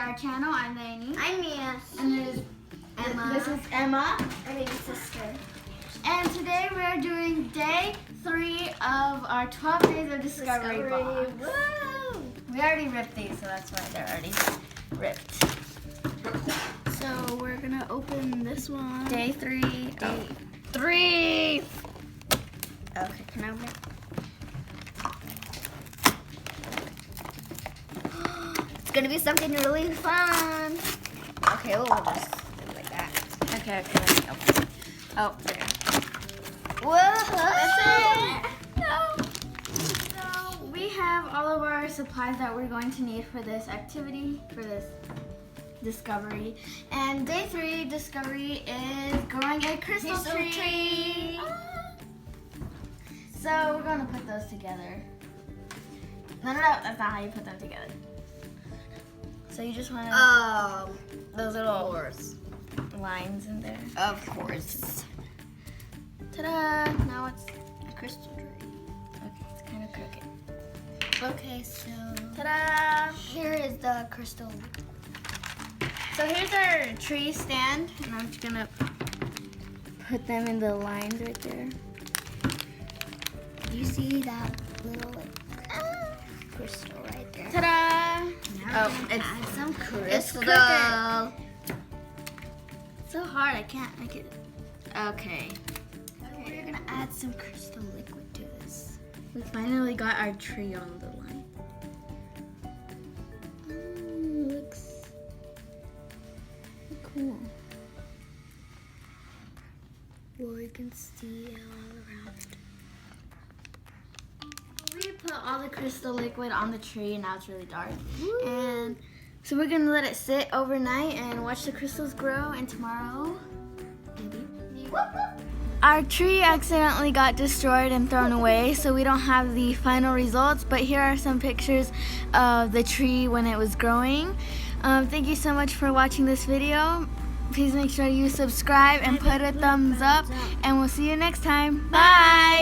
our channel. I'm Lainey. I'm Mia. And this is Emma. This is Emma. My baby sister. And today we're doing day 3 of our 12 days of discovery box. Woo! We already ripped these, so that's why they're already ripped. So we're gonna open this one. Day 3. Day 3. Okay, can I open it? It's gonna be something really fun. Okay, we'll just do it like that. Okay, let me open it. Oh, there. Whoa! That's it. No. So we have all of our supplies that we're going to need for this activity, for this discovery. And day 3 discovery is growing a crystal tree. So we're gonna put those together. No, that's not how you put them together. So you just wanna those little lines in there. Of course. Ta-da! Now it's a crystal tree. Okay, it's kind of crooked. Okay, so Ta-da! here is the crystal. So here's our tree stand, and I'm just gonna put them in the lines right there. You see that little crystal right there? Ta-da! Now it's add some it's crystal. crooked. It's so hard, I can't make it. Okay. We're gonna add some crystal liquid to this. We finally got our tree on the line. Looks cool. Well, you can see it all around. We put all the crystal liquid on the tree, and now it's really dark. And so we're gonna let it sit overnight and watch the crystals grow, and tomorrow, maybe. Our tree accidentally got destroyed and thrown away, so we don't have the final results, but here are some pictures of the tree when it was growing. Thank you so much for watching this video. Please make sure you subscribe and put a thumbs up, and we'll see you next time. Bye!